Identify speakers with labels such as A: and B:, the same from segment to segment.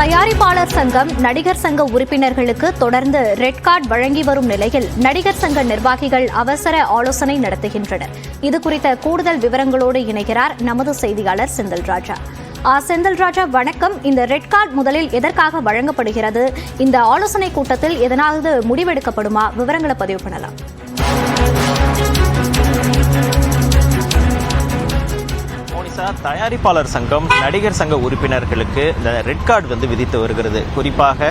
A: தயாரிப்பாளர் சங்கம் நடிகர் சங்க உறுப்பினர்களுக்கு தொடர்ந்து ரெட் கார்டு வழங்கி வரும் நிலையில் நடிகர் சங்க நிர்வாகிகள் அவசர ஆலோசனை நடத்துகின்றனர். இதுகுறித்த கூடுதல் விவரங்களோடு இணைகிறார் நமது செய்தியாளர் செந்தில்ராஜா. செந்தில்ராஜா, வணக்கம். இந்த ரெட் கார்டு முதலில் எதற்காக வழங்கப்படுகிறது? இந்த ஆலோசனை கூட்டத்தில் எதனாவது முடிவெடுக்கப்படுமா? விவரங்களை பதிவு பண்ணலாம்.
B: தயாரிப்பாளர் சங்கம் நடிகர் சங்க உறுப்பினர்களுக்கு இந்த ரெட் கார்டு விதித்து வருகிறது. குறிப்பாக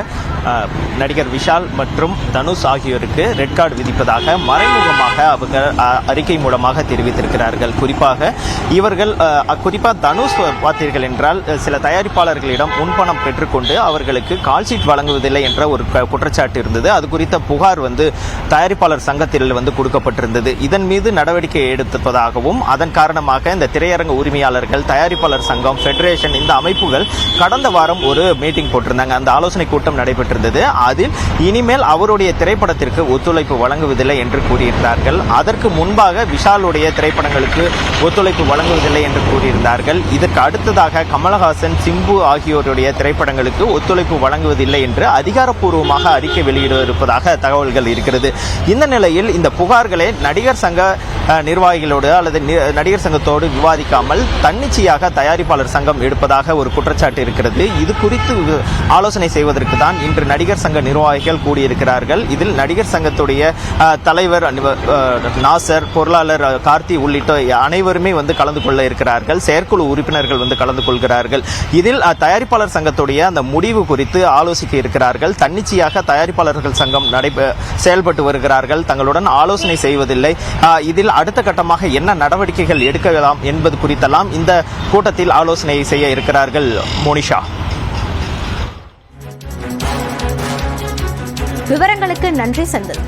B: நடிகர் விஷால் மற்றும் தனுஷ் ஆகியோருக்கு ரெட் கார்டு விதிப்பதாக மறைமுகமாக அவங்க அறிக்கை மூலமாக தெரிவித்திருக்கிறார்கள். குறிப்பாக தனுஷ் பார்த்தீர்கள் என்றால் சில தயாரிப்பாளர்களிடம் முன்பணம் பெற்றுக்கொண்டு அவர்களுக்கு கால் ஷீட் வழங்குவதில்லை என்ற ஒரு குற்றச்சாட்டு இருந்தது. அது குறித்த புகார் தயாரிப்பாளர் சங்கத்தில் கொடுக்கப்பட்டிருந்தது. இதன் மீது நடவடிக்கை எடுப்பதாகவும் அதன் காரணமாக இந்த திரையரங்க உரிமையாளர்கள், தயாரிப்பாளர் சங்கம், ஃபெடரேஷன், இந்த அமைப்புகள் கடந்த வாரம் ஒரு மீட்டிங் போட்டிருந்தாங்க. அந்த ஆலோசனை கூட்டம் நடைபெற்றிருந்தது. அதில் இனிமேல் அவருடைய திரைப்படத்திற்கு ஒத்துழைப்பு வழங்குவதில்லை என்று கூறியிருந்தார்கள். அதற்கு முன்பாக விஷாலுடைய திரைப்படங்களுக்கு ஒத்துழைப்பு வழங்குவதில்லை என்று கூறியிருந்தார்கள். இதற்கு அடுத்ததாக கமலஹாசன், சிம்பு ஆகியோருடைய திரைப்படங்களுக்கு ஒத்துழைப்பு வழங்குவதில்லை என்று அதிகாரப்பூர்வமாக அறிக்கை வெளியிட இருப்பதாக தகவல்கள் இருக்கிறது. இந்த நிலையில் இந்த புகார்களை நடிகர் சங்க நிர்வாகிகளோடு அல்லது நடிகர் சங்கத்தோடு விவாதிக்காமல் தன்னிச்சையாக தயாரிப்பாளர் சங்கம் எடுப்பதாக ஒரு குற்றச்சாட்டு இருக்கிறது. இது குறித்து ஆலோசனை செய்வதற்கு தான் இன்று நடிகர் சங்க நிர்வாகிகள் கூடியிருக்கிறார்கள். இதில் நடிகர் சங்கத்துடைய தலைவர் நாசர், பொருளாளர் கார்த்தி உள்ளிட்ட அனைவருமே கலந்து கொள்ள இருக்கிறார்கள். செயற்குழு உறுப்பினர்கள் கலந்து கொள்கிறார்கள். இதில் தயாரிப்பாளர் சங்கத்துடைய அந்த முடிவு குறித்து ஆலோசிக்க இருக்கிறார்கள். தன்னிச்சையாக தயாரிப்பாளர்கள் சங்கம் செயல்பட்டு வருகிறார்கள். தங்களுடன் ஆலோசனை செய்வதில்லை. இதில் அடுத்த கட்டமாக என்ன நடவடிக்கைகள் எடுக்கலாம் என்பது குறித்தெல்லாம் இந்த கூட்டத்தில் ஆலோசனை செய்ய இருக்கிறார்கள். மோனிஷா,
A: விவரங்களுக்கு நன்றி செந்தில்.